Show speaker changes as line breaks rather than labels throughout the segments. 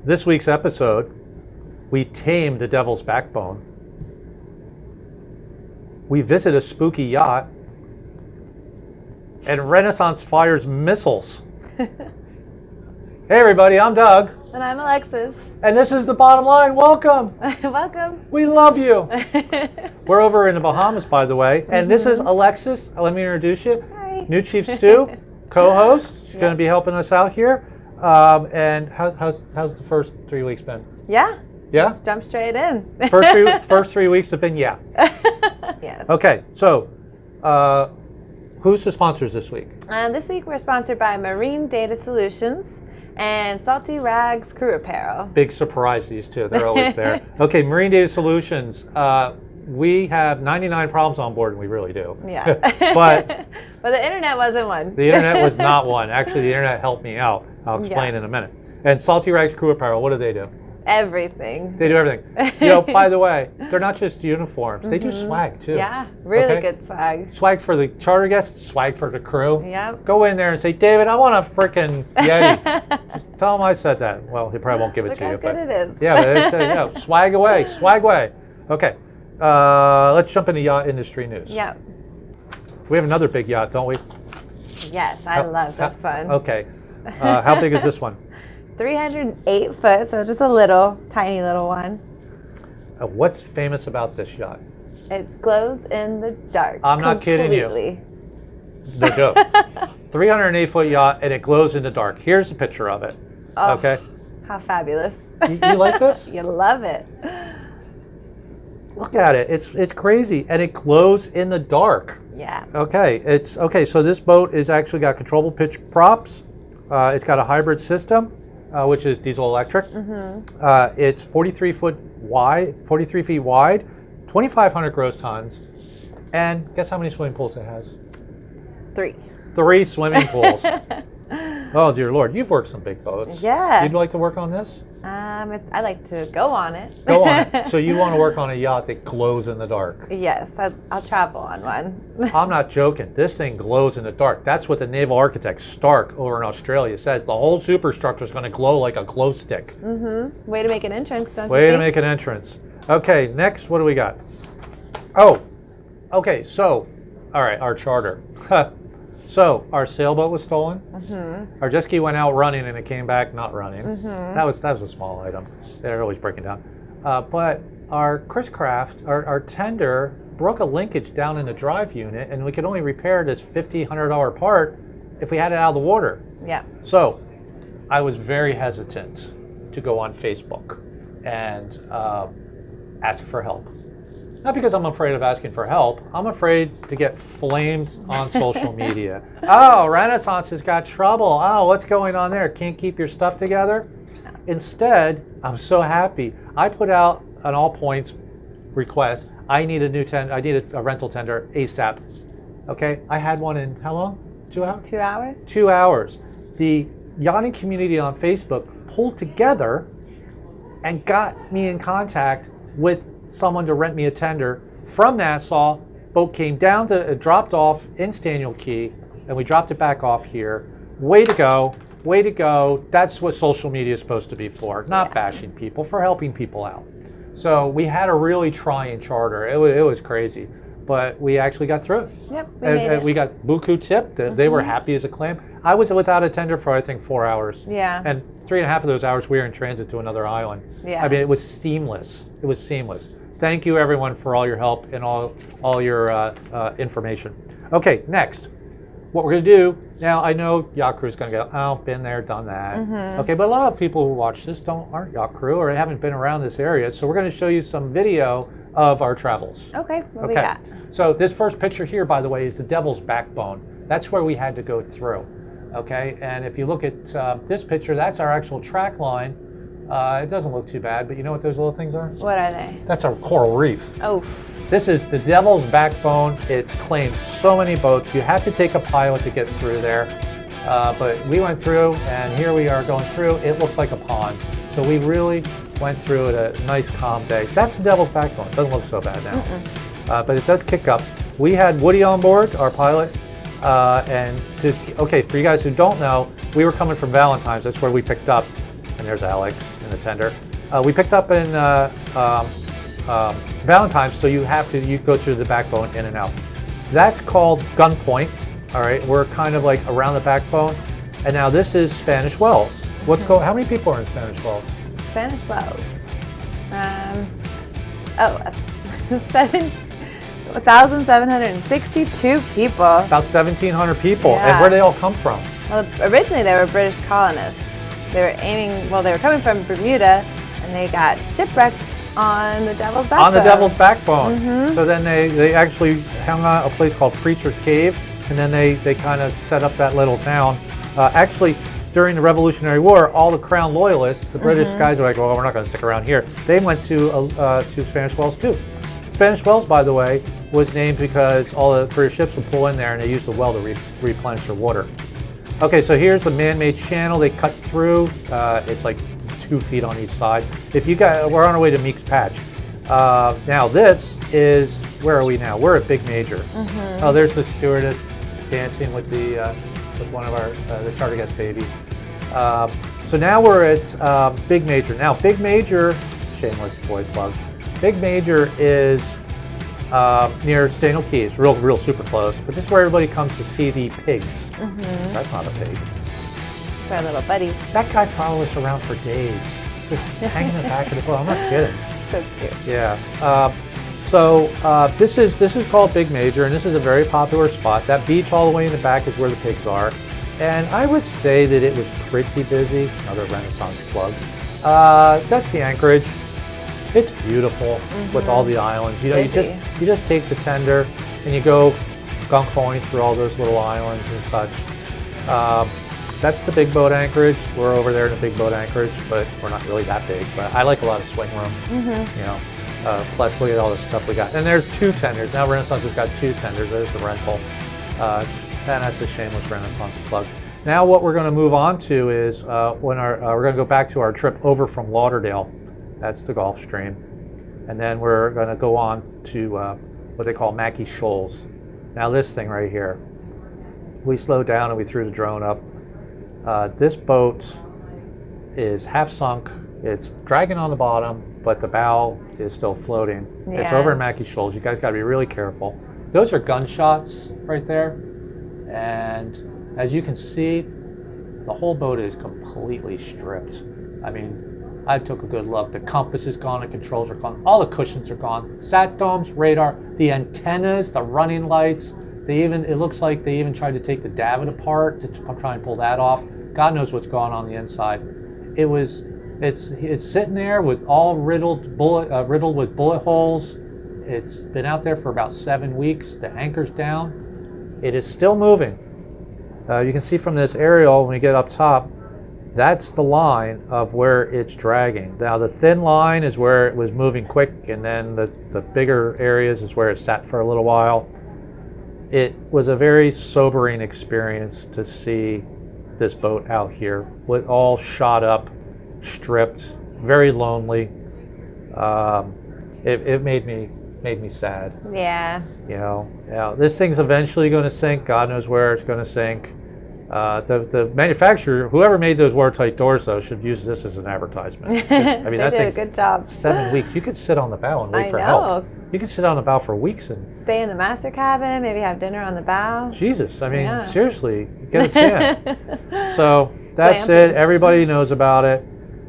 This week's episode, we tame the devil's backbone. We visit a spooky yacht. And Renaissance fires missiles. Hey everybody, I'm Doug.
And I'm Alexis.
And this is The Bottom Line. Welcome.
Welcome.
We love you. We're over in the Bahamas, by the way. And this is Alexis. Let me introduce you.
Hi.
New Chief Stu, co-host. She's going to be helping us out here. And how's the first 3 weeks been?
Yeah.
Yeah?
Let's jump straight in.
First 3 weeks have been yeah.
Yes.
Okay, so who's the sponsors this week?
This week we're sponsored by Marine Data Solutions and Saltee Rags Crew Apparel.
Big surprise, these two. They're always there. Okay, Marine Data Solutions. We have 99 problems on board, and we really do.
Yeah.
But
the internet wasn't one.
The internet was not one. Actually, the internet helped me out. I'll explain in a minute. And Saltee Rags Crew Apparel, what do?
Everything.
They do everything. You know, by the way, they're not just uniforms. They do swag, too.
Yeah, really good swag.
Swag for the charter guests, swag for the crew.
Yep.
Go in there and say, David, I want a freaking Yeti. Just tell him I said that. Well, he probably won't give it to you.
Look how good it is.
Yeah, but it's, swag away, swag away. Okay, let's jump into yacht industry news.
Yep.
We have another big yacht, don't we?
Yes, I love this one.
Okay. How big is this one?
308 foot, so just a little, tiny little one.
What's famous about this yacht?
It glows in the dark.
I'm not kidding you. No joke. 308-foot yacht, and it glows in the dark. Here's a picture of it.
Oh,
okay.
How fabulous.
You like this?
You love it.
Look at it. It's crazy, and it glows in the dark.
Yeah.
Okay. So this boat is actually got controllable pitch props. It's got a hybrid system. Which is diesel electric. It's 43 feet wide, 2,500 gross tons. And guess how many swimming pools it has?
3.
3 swimming pools. Oh, dear Lord. You've worked some big boats.
Yeah.
You'd like to work on this?
I like to go on it.
Go on it. So you want to work on a yacht that glows in the dark?
Yes, I'll travel on one.
I'm not joking. This thing glows in the dark. That's what the naval architect Stark over in Australia says. The whole superstructure is going to glow like a glow stick.
Way to make an entrance, don't you
Way
think?
to make an entrance. Okay, next, what do we got? Oh, okay, so, all right, our charter. So, our sailboat was stolen. Our jet ski went out running and it came back not running. That was a small item. They're always breaking down. But our Chris Craft, our tender, broke a linkage down in the drive unit, and we could only repair this $50, $100 part if we had it out of the water.
Yeah.
So, I was very hesitant to go on Facebook and ask for help. Not because I'm afraid of asking for help. I'm afraid to get flamed on social media. Oh, Renaissance has got trouble. Oh, what's going on there? Can't keep your stuff together? Instead, I'm so happy. I put out an all points request. I need a new tender. I need a rental tender ASAP. Okay, I had one in how long? 2 hours?
2 hours?
2 hours. The yachting community on Facebook pulled together and got me in contact with someone to rent me a tender from Nassau. Boat came down to dropped off in Staniel Key, and we dropped it back off here. Way to go. Way to go. That's what social media is supposed to be for. Not bashing people, for helping people out. So we had a really trying charter. It was crazy, but we actually got through it.
Yep, we made it.
We got buku tip. They were happy as a clam. I was without a tender for I think 4 hours.
Yeah.
And 3.5 of those hours we were in transit to another island.
Yeah.
I mean, it was seamless. It was seamless. Thank you, everyone, for all your help and all your information. Okay, next. What we're going to do, now I know Yacht Crew is going to go, oh, been there, done that. Okay, but a lot of people who watch this aren't Yacht Crew or haven't been around this area, so we're going to show you some video of our travels.
Okay, what we got?
So this first picture here, by the way, is the devil's backbone. That's where we had to go through. Okay, and if you look at this picture, that's our actual track line. It doesn't look too bad, but you know what those little things are?
What are they?
That's a coral reef.
Oh.
This is the devil's backbone. It's claimed so many boats. You have to take a pilot to get through there. But we went through, and here we are going through. It looks like a pond. So we really went through at a nice, calm day. That's the devil's backbone. It doesn't look so bad now. But it does kick up. We had Woody on board, our pilot. Okay, for you guys who don't know, we were coming from Valentine's. That's where we picked up. and there's Alex in the tender. We picked up in Valentine's, so you go through the backbone in and out. That's called gunpoint. All right, we're kind of like around the backbone, and now this is Spanish Wells. How many people are in Spanish Wells?
Spanish Wells. 1,762 people.
About 1,700 people.
Yeah.
And where do they all come from?
Well, originally they were British colonists. They were coming from Bermuda, and they got shipwrecked on the Devil's Backbone.
On the Devil's Backbone. So then they actually hung out a place called Preacher's Cave, and then they kind of set up that little town. Actually, during the Revolutionary War, all the Crown Loyalists, the British guys were like, well, we're not going to stick around here. They went to Spanish Wells too. Spanish Wells, by the way, was named because all the British ships would pull in there and they used the well to replenish their water. Okay, so here's the man-made channel they cut through. It's like 2 feet on each side. We're on our way to Meek's Patch. Now this is, where are we now? We're at Big Major. Oh, there's the stewardess dancing with one of the starter guest babies. So now we're at Big Major. Now Big Major, shameless boy plug. Big Major is near Stano Keys, real super close. But this is where everybody comes to see the pigs. That's not a pig.
It's our little buddy.
That guy followed us around for days, just hanging in the back of the boat. I'm not kidding.
So cute.
Yeah. This is called Big Major, and this is a very popular spot. That beach all the way in the back is where the pigs are. And I would say that it was pretty busy. Another Renaissance plug. That's the anchorage. It's beautiful with all the islands. You just take the tender and you go gunk point through all those little islands and such. That's the big boat anchorage. We're over there in the big boat anchorage, but we're not really that big. But I like a lot of swing room. Plus look at all the stuff we got. And there's 2 tenders. Now Renaissance has got 2 tenders. There's the rental. And that's a shameless Renaissance plug. Now what we're going to move on to is we're going to go back to our trip over from Lauderdale. That's the Gulf Stream. And then we're going to go on to what they call Mackey Shoals. Now this thing right here. We slowed down and we threw the drone up. This boat is half sunk. It's dragging on the bottom, but the bow is still floating.
Yeah.
It's over in Mackey Shoals. You guys got to be really careful. Those are gunshots right there. And as you can see, the whole boat is completely stripped. I mean, I took a good look. The compass is gone, the controls are gone, all the cushions are gone. Sat domes, radar, the antennas, the running lights. It looks like they even tried to take the davit apart to try and pull that off. God knows what's going on the inside. It's sitting there with all riddled with bullet holes. It's been out there for about 7 weeks. The anchor's down. It is still moving. You can see from this aerial when we get up top, that's the line of where it's dragging. Now the thin line is where it was moving quick, and then the bigger areas is where it sat for a little while. It was a very sobering experience to see this boat out here with all shot up, stripped, very lonely. It made me sad.
Yeah.
This thing's eventually going to sink. God knows where it's going to sink. The manufacturer, whoever made those watertight doors, though, should use this as an advertisement. I mean,
They did a good job.
7 weeks. You could sit on the bow and wait for help. You could sit on the bow for weeks and
stay in the master cabin, maybe have dinner on the bow.
Jesus, I mean, seriously, get a tan. So that's it. Everybody knows about it.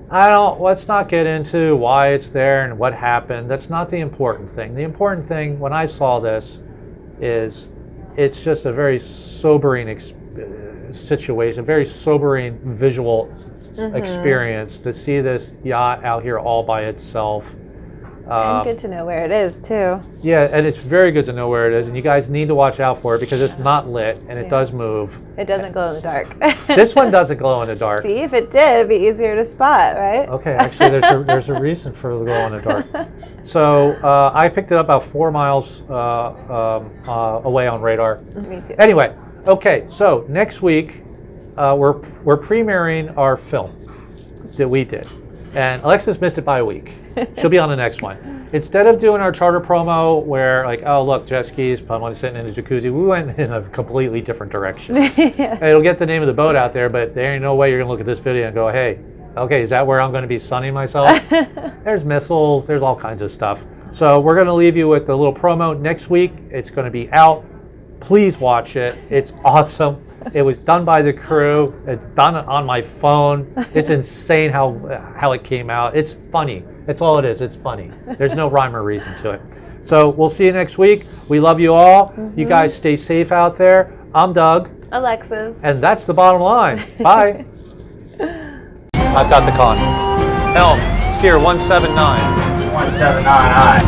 Let's not get into why it's there and what happened. That's not the important thing. The important thing when I saw this is it's just a very sobering situation, a very sobering visual experience to see this yacht out here all by itself.
And good to know where it is too.
Yeah, and it's very good to know where it is, and you guys need to watch out for it because it's not lit and it does move.
It doesn't glow in the dark.
This one doesn't glow in the dark.
See, if it did, it'd be easier to spot, right?
Okay, actually, there's a reason for the glow in the dark. So I picked it up about 4 miles away on radar.
Me too.
Anyway, okay, so next week we're premiering our film that we did. And Alexis missed it by a week. She'll be on the next one. Instead of doing our charter promo where like, oh, look, jet skis, I'm sitting in a jacuzzi, we went in a completely different direction.
Yeah.
It'll get the name of the boat out there, but there ain't no way you're going to look at this video and go, hey, Okay, is that where I'm going to be sunning myself? There's missiles, there's all kinds of stuff. So we're going to leave you with a little promo next week. It's going to be out. Please watch it. It's awesome. It was done by the crew. It's done on my phone. It's insane how it came out. It's funny. That's all it is. It's funny. There's no rhyme or reason to it. So we'll see you next week. We love you all. You guys stay safe out there. I'm Doug.
Alexis.
And that's the bottom line. Bye. I've got the con. Helm, steer 179.
179, aye.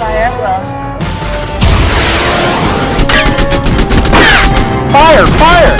Fire, well.
Fire! Fire!